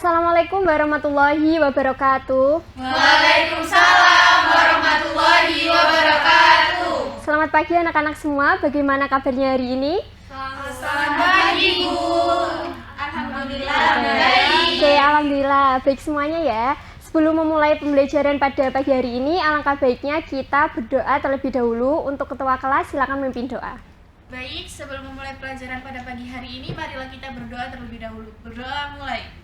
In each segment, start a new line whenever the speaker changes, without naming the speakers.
Assalamualaikum warahmatullahi wabarakatuh.
Waalaikumsalam warahmatullahi wabarakatuh.
Selamat pagi anak-anak semua, bagaimana kabarnya hari ini?
Selamat pagi, Bu. Alhamdulillah baik.
Oke, alhamdulillah baik semuanya ya. Sebelum memulai pembelajaran pada pagi hari ini, alangkah baiknya kita berdoa terlebih dahulu. Untuk ketua kelas, silakan memimpin doa.
Baik, sebelum memulai pelajaran pada pagi hari ini, marilah kita berdoa terlebih dahulu. Berdoa mulai.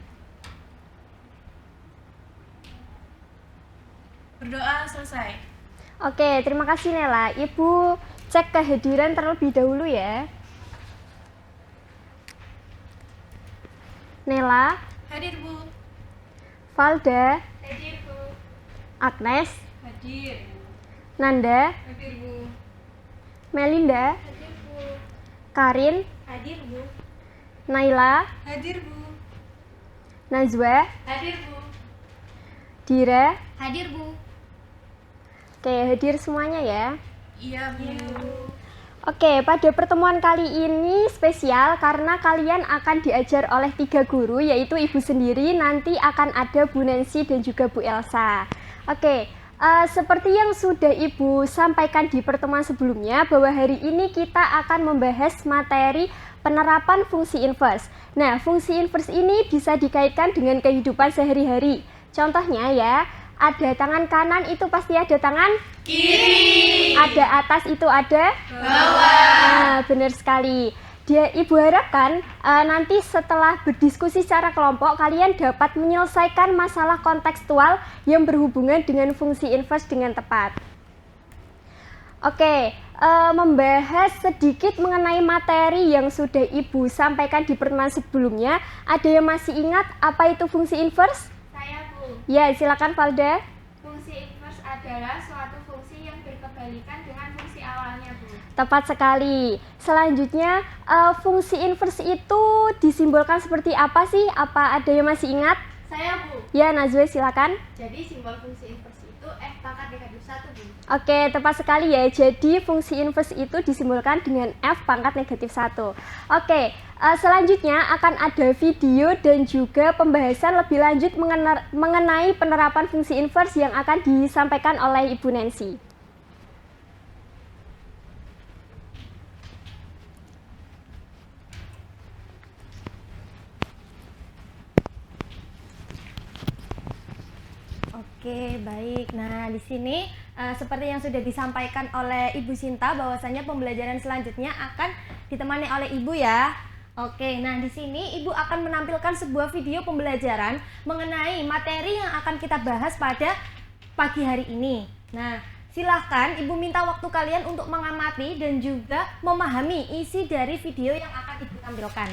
Berdoa selesai.
Oke, terima kasih Nela. Ibu cek kehadiran terlebih dahulu ya. Nela,
Hadir, Bu.
Valda,
Hadir, Bu.
Agnes,
Hadir, Bu.
Nanda,
Hadir, Bu.
Melinda,
Hadir, Bu.
Karin,
Hadir, Bu.
Naila,
Hadir, Bu.
Najwa,
Hadir, Bu.
Dira.
Hadir, Bu.
Oke, hadir semuanya ya.
Iya, Bu.
Oke, pada pertemuan kali ini spesial karena kalian akan diajar oleh 3 guru, yaitu Ibu sendiri, nanti akan ada Bu Nancy dan juga Bu Elsa. Oke, seperti yang sudah Ibu sampaikan di pertemuan sebelumnya, bahwa hari ini kita akan membahas materi penerapan fungsi inverse. Nah, fungsi inverse ini bisa dikaitkan dengan kehidupan sehari-hari. Contohnya ya, ada tangan kanan itu pasti ada tangan
Kiri.
ada atas itu ada
Bawah.
nah, benar sekali. Ibu harapkan nanti setelah berdiskusi secara kelompok kalian dapat menyelesaikan masalah kontekstual yang berhubungan dengan fungsi inverse dengan tepat. Oke, membahas sedikit mengenai materi yang sudah Ibu sampaikan di pertemuan sebelumnya. Ada yang masih ingat apa itu fungsi inverse?
Saya, Bu.
Ya, silakan Valda.
Fungsi inverse adalah suatu fungsi yang berkebalikan dengan fungsi awalnya, Bu.
Tepat sekali. Selanjutnya, fungsi inverse itu disimbolkan seperti apa sih? Apa ada yang masih ingat?
Saya, Bu.
Ya, Najwa silakan.
Jadi simbol fungsi inverse itu F pangkat negatif 1, Bu.
Oke, tepat sekali ya. Jadi fungsi inverse itu disimbolkan dengan F pangkat negatif 1. Oke, selanjutnya akan ada video dan juga pembahasan lebih lanjut mengenai penerapan fungsi inverse yang akan disampaikan oleh Ibu Nancy.
Oke, baik. Nah, di sini seperti yang sudah disampaikan oleh Ibu Sinta, bahwasanya pembelajaran selanjutnya akan ditemani oleh Ibu ya. Oke, nah di sini Ibu akan menampilkan sebuah video pembelajaran mengenai materi yang akan kita bahas pada pagi hari ini. Nah, silahkan Ibu minta waktu kalian untuk mengamati dan juga memahami isi dari video yang akan Ibu tampilkan.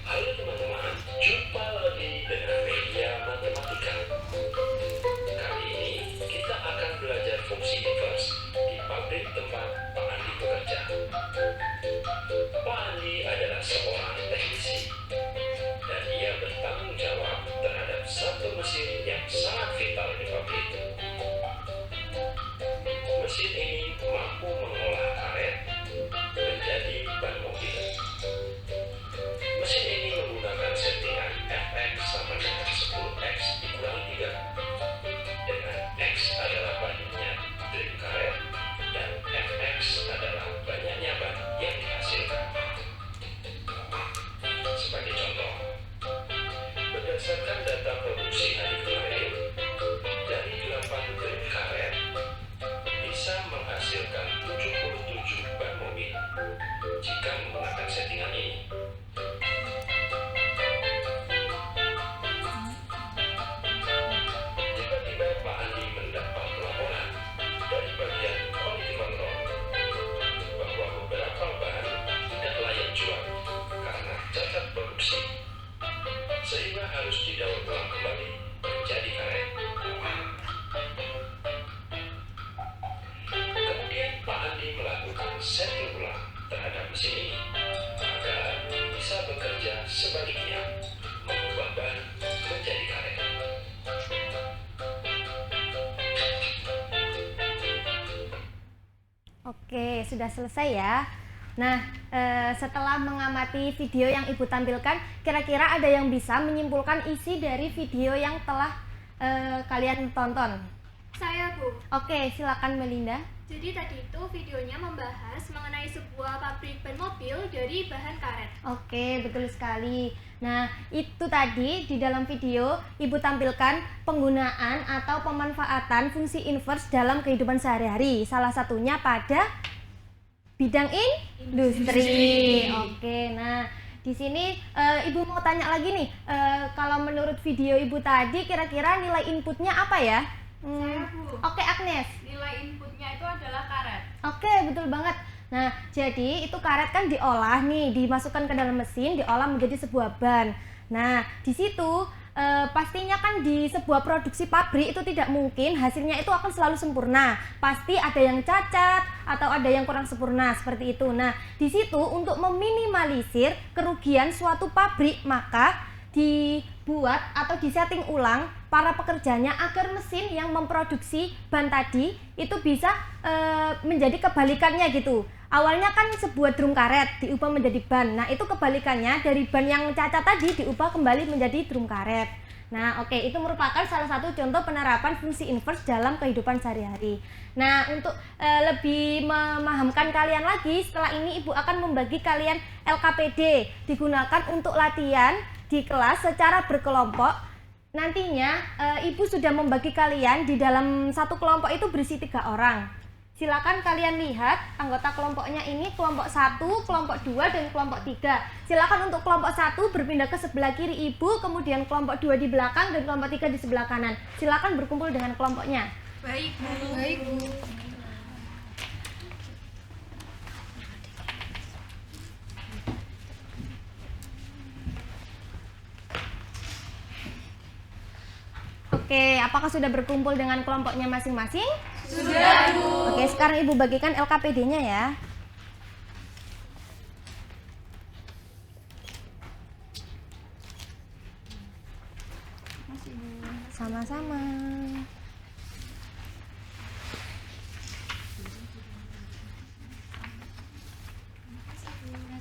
Halo teman-teman, jumpa lagi dengan media matematika. Kali ini kita akan belajar fungsi inverse di pabrik tempat Pak Andi bekerja. Pak Andi adalah seorang teknisi dan ia bertanggung jawab terhadap satu mesin yang sangat vital di pabrik. Mesin ini mampu mengolah karet menjadi ban mobil. Mesin ini menggunakan settingan Fx sama dengan 10x dikurang 3, dengan x adalah banyaknya trim karet dan Fx adalah banyaknya ban yang dihasilkan. Sebagai contoh, berdasarkan data produksi hari kemarin, dari 8 trim karet bisa menghasilkan 77 ban mobil jika menggunakan settingan ini. Tiba-tiba Pak Andi mendapat laporan dari bagian quality control bahwa beberapa bahan tidak layak jual karena cacat produksi, sehingga harus didaur ulang kembali menjadi karet. Kemudian Pak Andi melakukan setting ulang terhadap mesin ini agar bisa bekerja sebaliknya, mengubah ban menjadi karet.
Oke, sudah selesai ya. Nah, setelah mengamati video yang Ibu tampilkan, kira-kira ada yang bisa menyimpulkan isi dari video yang telah kalian tonton?
Saya, Bu.
Oke, silakan Melinda.
Jadi tadi itu videonya membahas mengenai sebuah pabrik ban mobil dari bahan karet.
Oke, betul sekali. Nah, itu tadi di dalam video Ibu tampilkan penggunaan atau pemanfaatan fungsi inverse dalam kehidupan sehari-hari. Salah satunya pada bidang industri. Oke, nah di sini Ibu mau tanya lagi nih, kalau menurut video Ibu tadi kira-kira nilai inputnya apa ya?
Saya, Bu.
Oke, Agnes.
Nilai inputnya itu adalah karet.
Oke, betul banget. Nah, jadi itu karet kan diolah nih, dimasukkan ke dalam mesin, diolah menjadi sebuah ban. Nah, di situ pastinya kan di sebuah produksi pabrik itu tidak mungkin hasilnya itu akan selalu sempurna. Pasti ada yang cacat atau ada yang kurang sempurna seperti itu. Nah, di situ untuk meminimalisir kerugian suatu pabrik, maka dibuat atau disetting ulang para pekerjanya agar mesin yang memproduksi ban tadi itu bisa menjadi kebalikannya gitu. Awalnya kan sebuah drum karet diubah menjadi ban. Nah, itu kebalikannya dari ban yang cacat tadi diubah kembali menjadi drum karet. Nah, oke, itu merupakan salah satu contoh penerapan fungsi inverse dalam kehidupan sehari-hari. Nah, untuk lebih memahamkan kalian lagi, setelah ini Ibu akan membagi kalian LKPD digunakan untuk latihan di kelas secara berkelompok. Nantinya Ibu sudah membagi kalian di dalam satu kelompok itu berisi 3 orang. Silakan kalian lihat anggota kelompoknya ini, kelompok 1, kelompok 2, dan kelompok 3. Silakan untuk kelompok 1 berpindah ke sebelah kiri Ibu, kemudian kelompok 2 di belakang dan kelompok 3 di sebelah kanan. Silakan berkumpul dengan kelompoknya.
Baik, Bu. Baik, Bu.
Oke, apakah sudah berkumpul dengan kelompoknya masing-masing?
Sudah, Bu.
Oke, sekarang Ibu bagikan LKPD-nya ya. Sama-sama.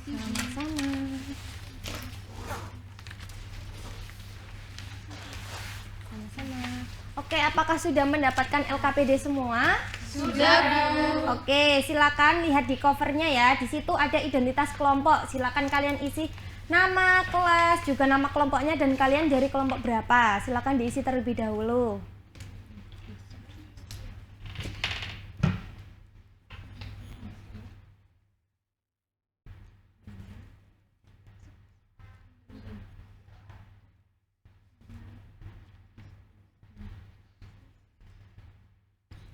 Sama-sama. Sama-sama. Oke, apakah sudah mendapatkan LKPD semua?
Sudah, Bu.
Oke, silakan lihat di covernya ya. Di situ ada identitas kelompok. Silakan kalian isi nama kelas, juga nama kelompoknya dan kalian dari kelompok berapa. Silakan diisi terlebih dahulu.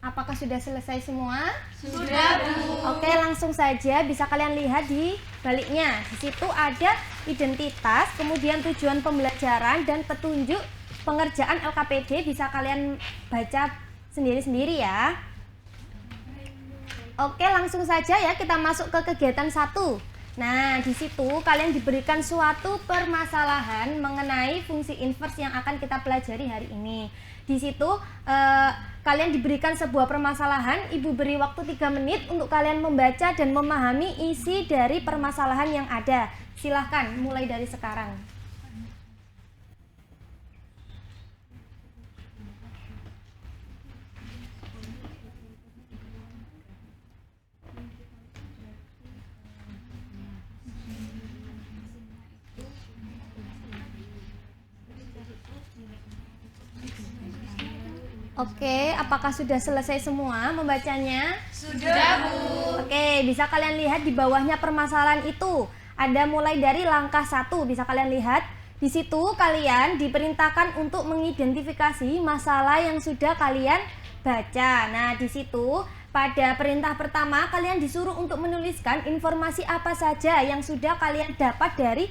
Apakah sudah selesai semua?
Sudah, Bu.
Oke, langsung saja bisa kalian lihat di baliknya. Di situ ada identitas, kemudian tujuan pembelajaran dan petunjuk pengerjaan LKPD. Bisa kalian baca sendiri-sendiri ya. Oke, langsung saja ya kita masuk ke kegiatan 1. Nah, di situ kalian diberikan suatu permasalahan mengenai fungsi inverse yang akan kita pelajari hari ini. Di situ kalian diberikan sebuah permasalahan, Ibu beri waktu 3 menit untuk kalian membaca dan memahami isi dari permasalahan yang ada. Silahkan mulai dari sekarang. Oke, apakah sudah selesai semua membacanya?
Sudah, Bu.
Oke, bisa kalian lihat di bawahnya permasalahan itu. Ada mulai dari langkah 1, bisa kalian lihat. Di situ kalian diperintahkan untuk mengidentifikasi masalah yang sudah kalian baca. Nah, di situ pada perintah pertama kalian disuruh untuk menuliskan informasi apa saja yang sudah kalian dapat dari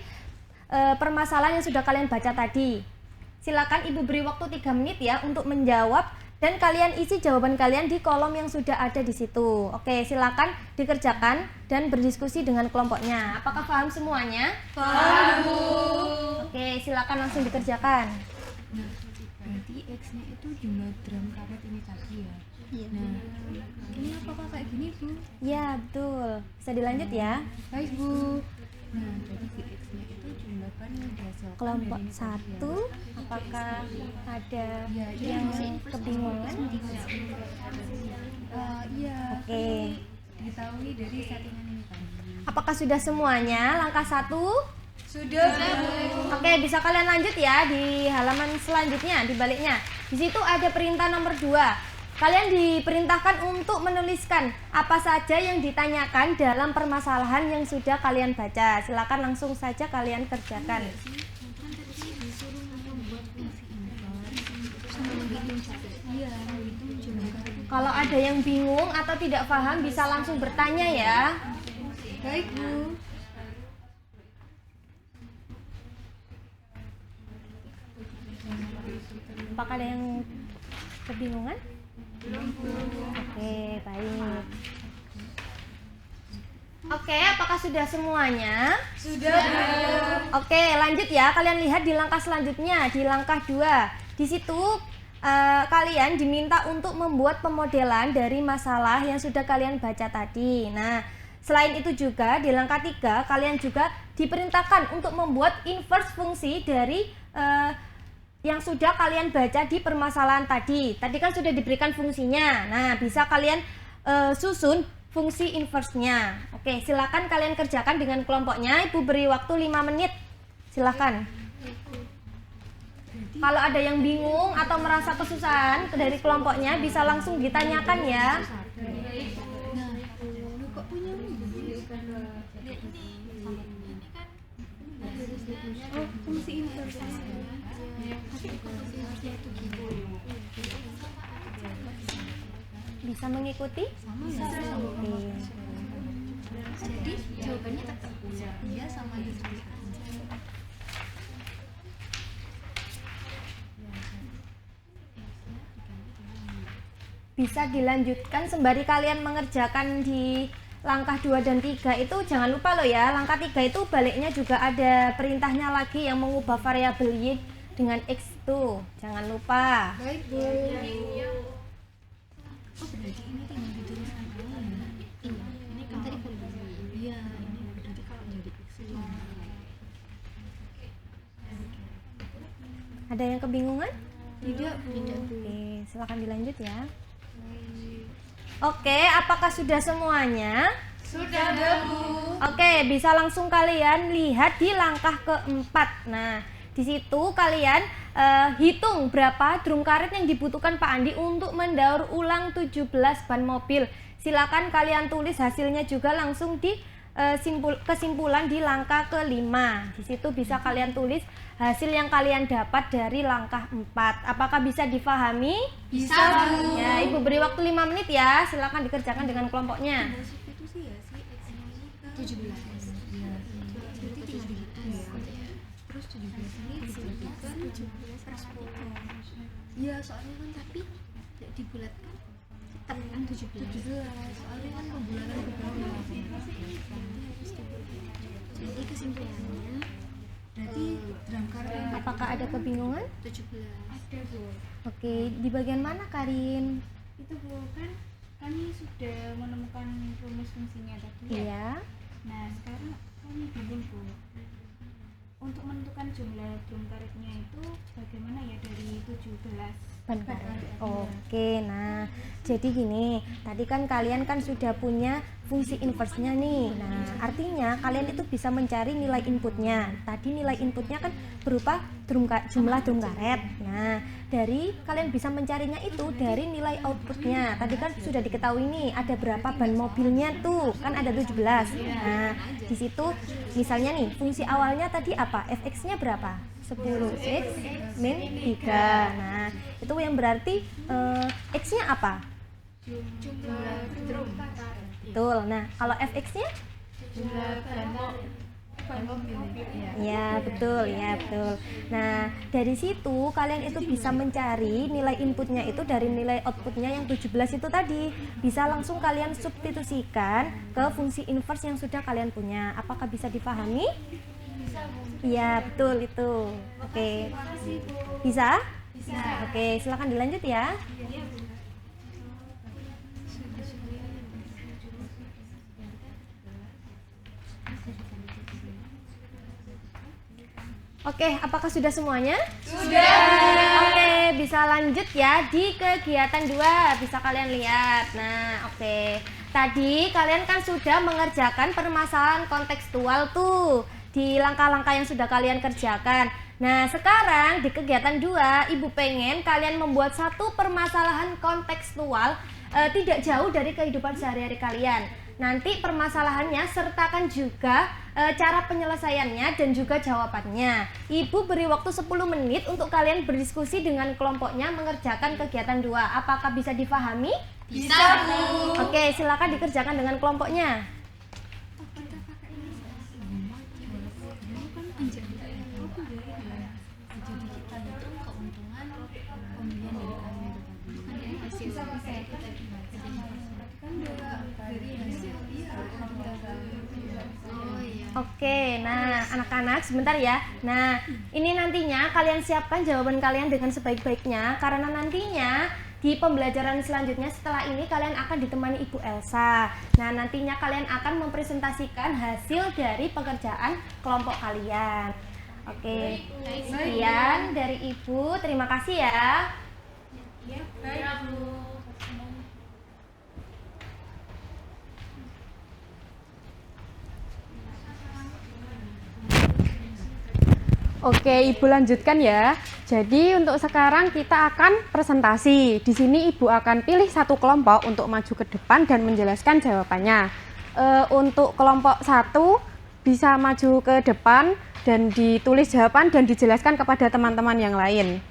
permasalahan yang sudah kalian baca tadi. Silakan Ibu beri waktu 3 menit ya untuk menjawab dan kalian isi jawaban kalian di kolom yang sudah ada di situ. Oke, silakan dikerjakan dan berdiskusi dengan kelompoknya. Apakah paham semuanya?
Paham, Bu.
Oke, silakan langsung dikerjakan.
berarti X-nya itu jumlah drum karet ini tadi ya.
Iya.
Nah, ini apakah kayak gini Bu?
Ya, betul. Bisa dilanjut ya.
Baik Bu. Nah, jadi si X-nya itu jumlah ban yang dihasilkan
Kelompok
dari ini
satu, apakah ada
Ya,
yang kebingungan?
Iya.
Oke.
Diketahui dari settingan ini tadi.
Apakah sudah semuanya? Langkah 1?
Sudah.
Oke, bisa kalian lanjut ya di halaman selanjutnya, di baliknya. Di situ ada perintah nomor 2. Kalian diperintahkan untuk menuliskan apa saja yang ditanyakan dalam permasalahan yang sudah kalian baca. Silakan langsung saja kalian kerjakan. Kalau ada yang bingung atau tidak paham bisa langsung bertanya ya.
Baik Bu.
Apakah ada yang kebingungan? Oke, baik. Oke, apakah sudah semuanya?
Sudah.
Oke, lanjut ya. Kalian lihat di langkah selanjutnya, di langkah 2. Di situ kalian diminta untuk membuat pemodelan dari masalah yang sudah kalian baca tadi. Nah, selain itu juga di langkah 3 kalian juga diperintahkan untuk membuat inverse fungsi dari yang sudah kalian baca di permasalahan tadi. Tadi kan sudah diberikan fungsinya. Nah, bisa kalian susun fungsi inverse-nya. Oke, silakan kalian kerjakan dengan kelompoknya. Ibu beri waktu 5 menit. Silakan. Kalau ada yang bingung atau merasa kesusahan dari kelompoknya bisa langsung ditanyakan ya. Bisa mengikuti? Bisa. Oke.
Jadi jawabannya tetap iya sama itu.
Bisa dilanjutkan sembari kalian mengerjakan di langkah 2 dan 3 itu jangan lupa loh ya. Langkah 3 itu baliknya juga ada perintahnya lagi yang mengubah variabel Y dengan X tuh. Jangan lupa.
Baik Bu. Oh berarti ini tinggal dituliskan aja ya? Iya. Ini kan tadi iya, ini berarti kalau jadi X ini.
Ada yang kebingungan?
Tidak Bu.
Oke, silakan dilanjut ya. Oke, apakah sudah semuanya?
Sudah Bu.
Oke, bisa langsung kalian lihat di langkah keempat. Nah, di situ kalian hitung berapa drum karet yang dibutuhkan Pak Andi untuk mendaur ulang 17 ban mobil. Silakan kalian tulis hasilnya juga langsung di kesimpulan di langkah kelima. Di situ bisa kalian tulis hasil yang kalian dapat dari langkah 4. Apakah bisa difahami?
Bisa Bu.
Ya, Ibu beri waktu 5 menit ya. Silakan dikerjakan dengan kelompoknya.
Itu sih ya si X-nya ini kan 17. Iya. Berarti tinggal dihitung ya. Terus 17 ini dibulatkan 17 per 10. Iya, soalnya kan tapi dibulatkan tetap kan 17. Soalnya kan pembulatan ke bawah. Jadi kesimpulannya berarti drum karet yang
Apakah ada kebingungan?
17. Ada Bu.
Oke, di bagian mana Karin?
Itu Bu, kan kami sudah menemukan rumus fungsinya tadi ya.
Iya.
Nah, sekarang kami bingung Bu. Untuk menentukan jumlah drum karetnya itu bagaimana ya dari 17
Ban karet. Oke, nah jadi gini, tadi kan kalian kan sudah punya fungsi inverse-nya nih. Nah, artinya kalian itu bisa mencari nilai inputnya. Tadi nilai inputnya kan berupa jumlah drum karet. Nah, dari kalian bisa mencarinya itu dari nilai outputnya. Tadi kan sudah diketahui nih ada berapa ban mobilnya tuh, kan ada 17. Nah, di situ misalnya nih fungsi awalnya tadi apa? Fx-nya berapa? 10x min 3. Nah, itu yang berarti x-nya apa?
jumlah drum karet.
Betul. Nah, kalau fx-nya?
Jumlah ban mobil.
Ya, betul, ya, betul. Nah, dari situ kalian itu bisa mencari nilai inputnya itu dari nilai outputnya yang 17 itu tadi. Bisa langsung kalian substitusikan ke fungsi inverse yang sudah kalian punya. Apakah bisa dipahami? Iya, betul itu. Oke. Bisa? Oke, silakan dilanjut ya. Oke, apakah sudah semuanya? Sudah. Oke, bisa lanjut ya di kegiatan 2. Bisa kalian lihat. Nah, oke. Tadi kalian kan sudah mengerjakan permasalahan kontekstual tuh di langkah-langkah yang sudah kalian kerjakan. Nah, sekarang di kegiatan 2, Ibu pengen kalian membuat satu permasalahan kontekstual tidak jauh dari kehidupan sehari-hari kalian. Nanti permasalahannya sertakan juga cara penyelesaiannya dan juga jawabannya. Ibu beri waktu 10 menit untuk kalian berdiskusi dengan kelompoknya mengerjakan kegiatan 2. Apakah bisa difahami?
Bisa, Bu.
Oke, silakan dikerjakan dengan kelompoknya. Oke, nah anak-anak sebentar ya. Nah, ini nantinya kalian siapkan jawaban kalian dengan sebaik-baiknya karena nantinya di pembelajaran selanjutnya setelah ini kalian akan ditemani Ibu Elsa. Nah, nantinya kalian akan mempresentasikan hasil dari pekerjaan kelompok kalian. Oke, sekian dari Ibu. Terima kasih ya.
Oke, Ibu lanjutkan ya. Jadi untuk sekarang kita akan presentasi. Di sini Ibu akan pilih satu kelompok untuk maju ke depan dan menjelaskan jawabannya. Untuk kelompok 1 bisa maju ke depan dan ditulis jawaban dan dijelaskan kepada teman-teman yang lain.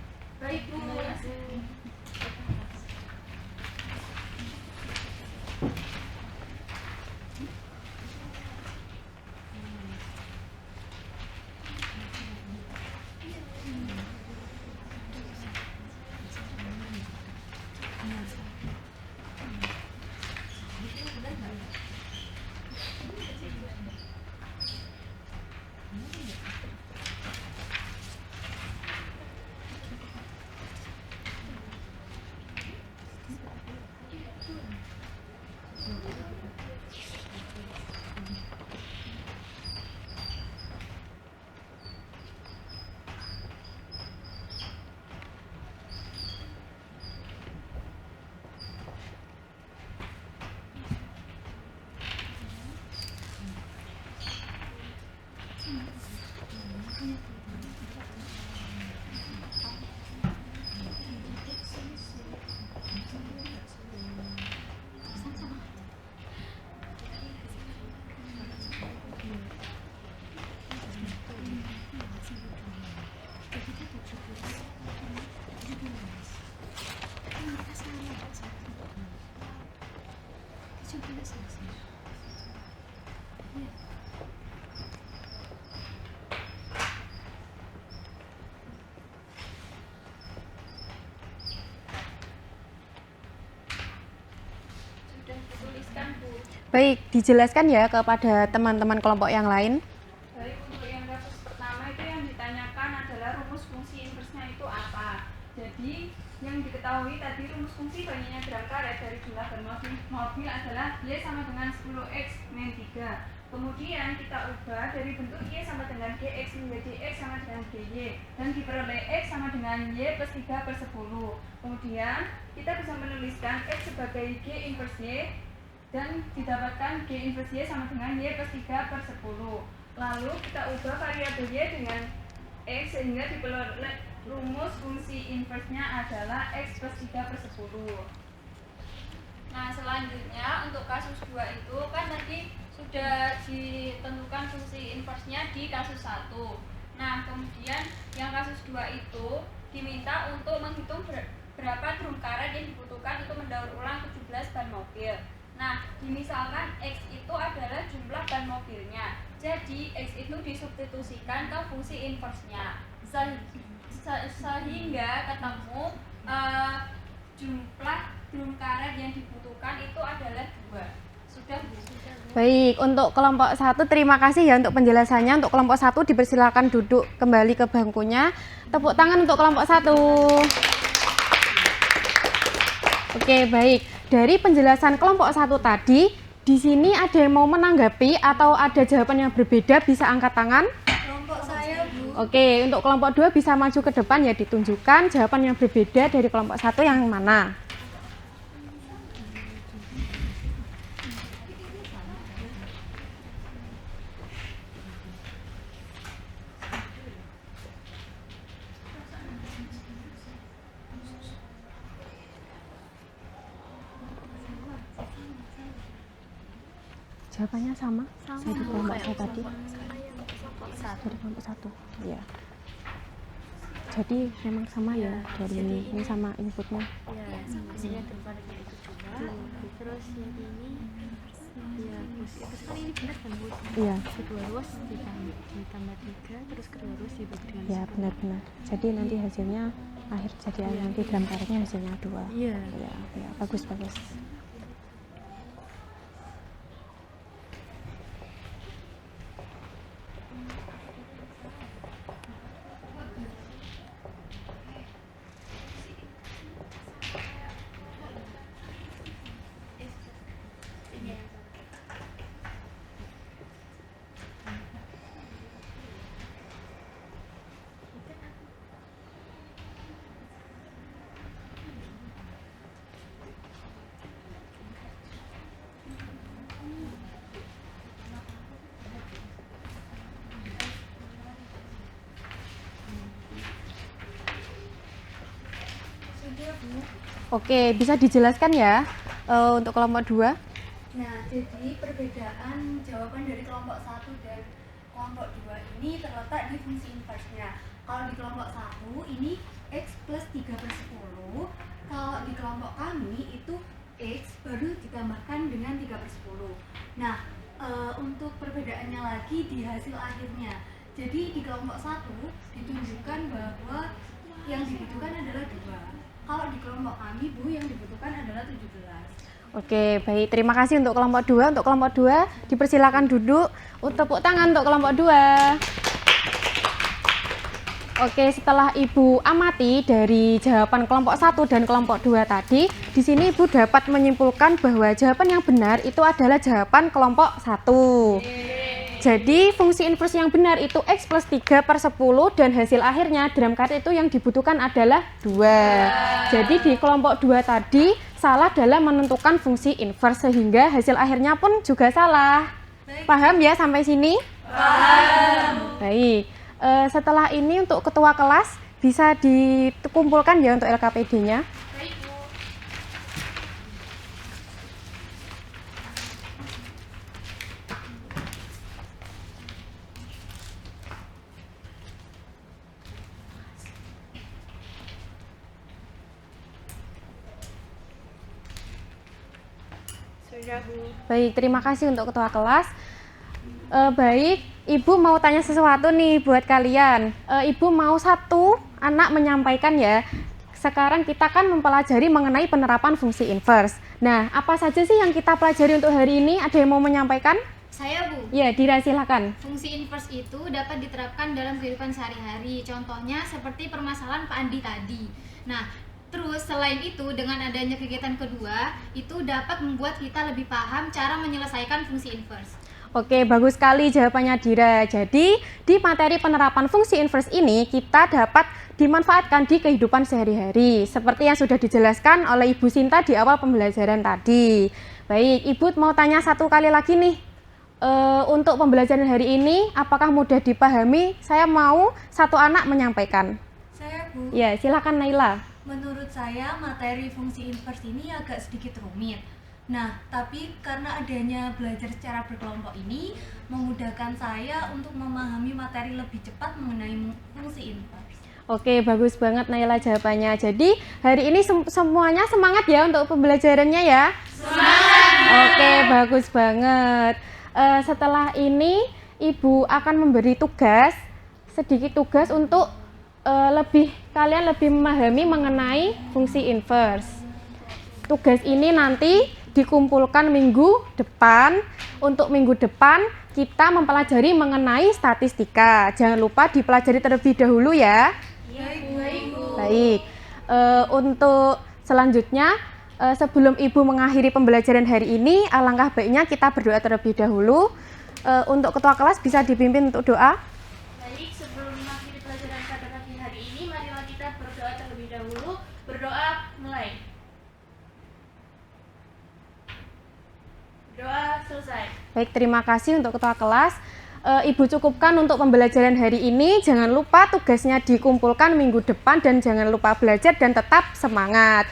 Baik, dijelaskan ya kepada teman-teman kelompok yang lain.
Baik, untuk yang kasus pertama itu yang ditanyakan adalah rumus fungsi inversnya itu apa. Jadi yang diketahui tadi rumus fungsi banyaknya gram karet dari jumlah ban mobil adalah Y sama dengan 10X min 3. Kemudian kita ubah dari bentuk Y sama dengan GX menjadi X sama dengan GY dan diperoleh X sama dengan Y plus 3 per 10. Kemudian kita bisa menuliskan X sebagai G inverse Y dan didapatkan G inverse Y sama dengan Y plus 3 per 10. Lalu kita ubah variabel Y dengan X sehingga diperoleh rumus fungsi inversnya adalah X plus 3 per 10.
Nah, selanjutnya untuk kasus 2 itu kan tadi sudah ditentukan fungsi inversnya di kasus 1. Nah, kemudian yang kasus 2 itu diminta untuk menghitung berapa drum karet yang dibutuhkan untuk mendaur ulang 17 ban mobil. Nah, misalkan X itu adalah jumlah ban mobilnya. Jadi, X itu disubstitusikan ke fungsi inversnya. Sehingga ketemu jumlah drum karet yang dibutuhkan itu adalah 2. Sudah, Bu?
Baik, untuk kelompok 1 terima kasih ya untuk penjelasannya. Untuk kelompok 1 dipersilakan duduk kembali ke bangkunya. Tepuk tangan untuk kelompok 1. Oke, baik. Dari penjelasan kelompok 1 tadi, di sini ada yang mau menanggapi atau ada jawaban yang berbeda, bisa angkat tangan.
Kelompok saya, Bu.
Oke, untuk kelompok 2 bisa maju ke depan ya, ditunjukkan jawaban yang berbeda dari kelompok 1 yang mana. Jawabannya sama? Dari kelompok saya tadi. Dari kelompok 1. Ya. Jadi memang sama ya dari ini sama inputnya.
Ya, hasilnya terbaliknya itu cuma. Terus yang ini ya, terus kan ini benar kan, Bu?
Iya.
Kedua ruas ditambah 3, terus kedua ruas dibagi dengan
Ya, benar-benar. Jadi nanti hasilnya akhir jadi nanti dalam karetnya hasilnya 2.
Iya.
Ya, ya, bagus. Oke, bisa dijelaskan ya untuk kelompok 2?
Nah, jadi perbedaan jawaban dari kelompok 1 dan kelompok 2 ini terletak di fungsi inversnya. Kalau di kelompok 1 ini X plus 3/10. Kalau di kelompok kami itu X baru ditambahkan dengan 3/10. Nah, untuk perbedaannya lagi di hasil akhirnya. Jadi di kelompok 1 ditunjukkan bahwa yang dibutuhkan adalah 2. Kalau di kelompok kami, Bu, yang dibutuhkan adalah 17.
Oke, baik. Terima kasih untuk kelompok 2. Untuk kelompok 2, dipersilakan duduk. Tepuk tangan untuk kelompok 2. Oke, setelah Ibu amati dari jawaban kelompok 1 dan kelompok 2 tadi, di sini Ibu dapat menyimpulkan bahwa jawaban yang benar itu adalah jawaban kelompok 1. Jadi fungsi inverse yang benar itu X plus 3/10 dan hasil akhirnya dalam karet itu yang dibutuhkan adalah 2. Jadi di kelompok 2 tadi salah dalam menentukan fungsi inverse sehingga hasil akhirnya pun juga salah. Paham ya sampai sini? Paham. Baik. Setelah ini untuk ketua kelas bisa dikumpulkan ya untuk LKPD-nya. Baik, terima kasih untuk ketua kelas. Baik, Ibu mau tanya sesuatu nih buat kalian. Ibu mau satu anak menyampaikan ya. Sekarang kita kan mempelajari mengenai penerapan fungsi inverse. Nah, apa saja sih yang kita pelajari untuk hari ini? Ada yang mau menyampaikan?
Saya, Bu.
Ya, Dira, silakan.
Fungsi inverse itu dapat diterapkan dalam kehidupan sehari-hari. Contohnya seperti permasalahan Pak Andi tadi. Nah, terus selain itu dengan adanya kegiatan kedua, itu dapat membuat kita lebih paham cara menyelesaikan fungsi inverse.
Oke, bagus sekali jawabannya Dira. Jadi, di materi penerapan fungsi inverse ini kita dapat dimanfaatkan di kehidupan sehari-hari. Seperti yang sudah dijelaskan oleh Ibu Sinta di awal pembelajaran tadi. Baik, Ibu mau tanya satu kali lagi nih. Untuk pembelajaran hari ini, apakah mudah dipahami? Saya mau satu anak menyampaikan.
Saya, Bu.
Ya, silakan Naila.
Menurut saya materi fungsi inverse ini agak sedikit rumit. Nah, tapi karena adanya belajar secara berkelompok ini memudahkan saya untuk memahami materi lebih cepat mengenai fungsi inverse.
Oke, bagus banget Naila jawabannya. Jadi, hari ini semuanya semangat ya untuk pembelajarannya ya? Semangat! Oke, bagus banget. Setelah ini, Ibu akan memberi sedikit tugas untuk kalian lebih memahami mengenai fungsi inverse. Tugas ini nanti dikumpulkan minggu depan. Untuk minggu depan kita mempelajari mengenai statistika. Jangan lupa dipelajari terlebih dahulu ya.
Baik, Bu.
Baik. Untuk selanjutnya sebelum Ibu mengakhiri pembelajaran hari ini, alangkah baiknya kita berdoa terlebih dahulu. Untuk ketua kelas bisa dipimpin untuk doa.
Baik, sebelum mengakhiri pelajaran pada pagi hari ini, marilah kita berdoa terlebih dahulu. Berdoa mulai. Doa selesai.
Baik, terima kasih untuk ketua kelas. Ibu cukupkan untuk pembelajaran hari ini. Jangan lupa tugasnya dikumpulkan minggu depan dan jangan lupa belajar dan tetap semangat.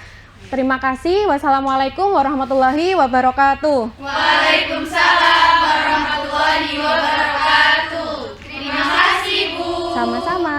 Terima kasih. Wassalamualaikum warahmatullahi wabarakatuh.
Waalaikumsalam warahmatullahi wabarakatuh. Terima kasih, Bu.
Sama-sama.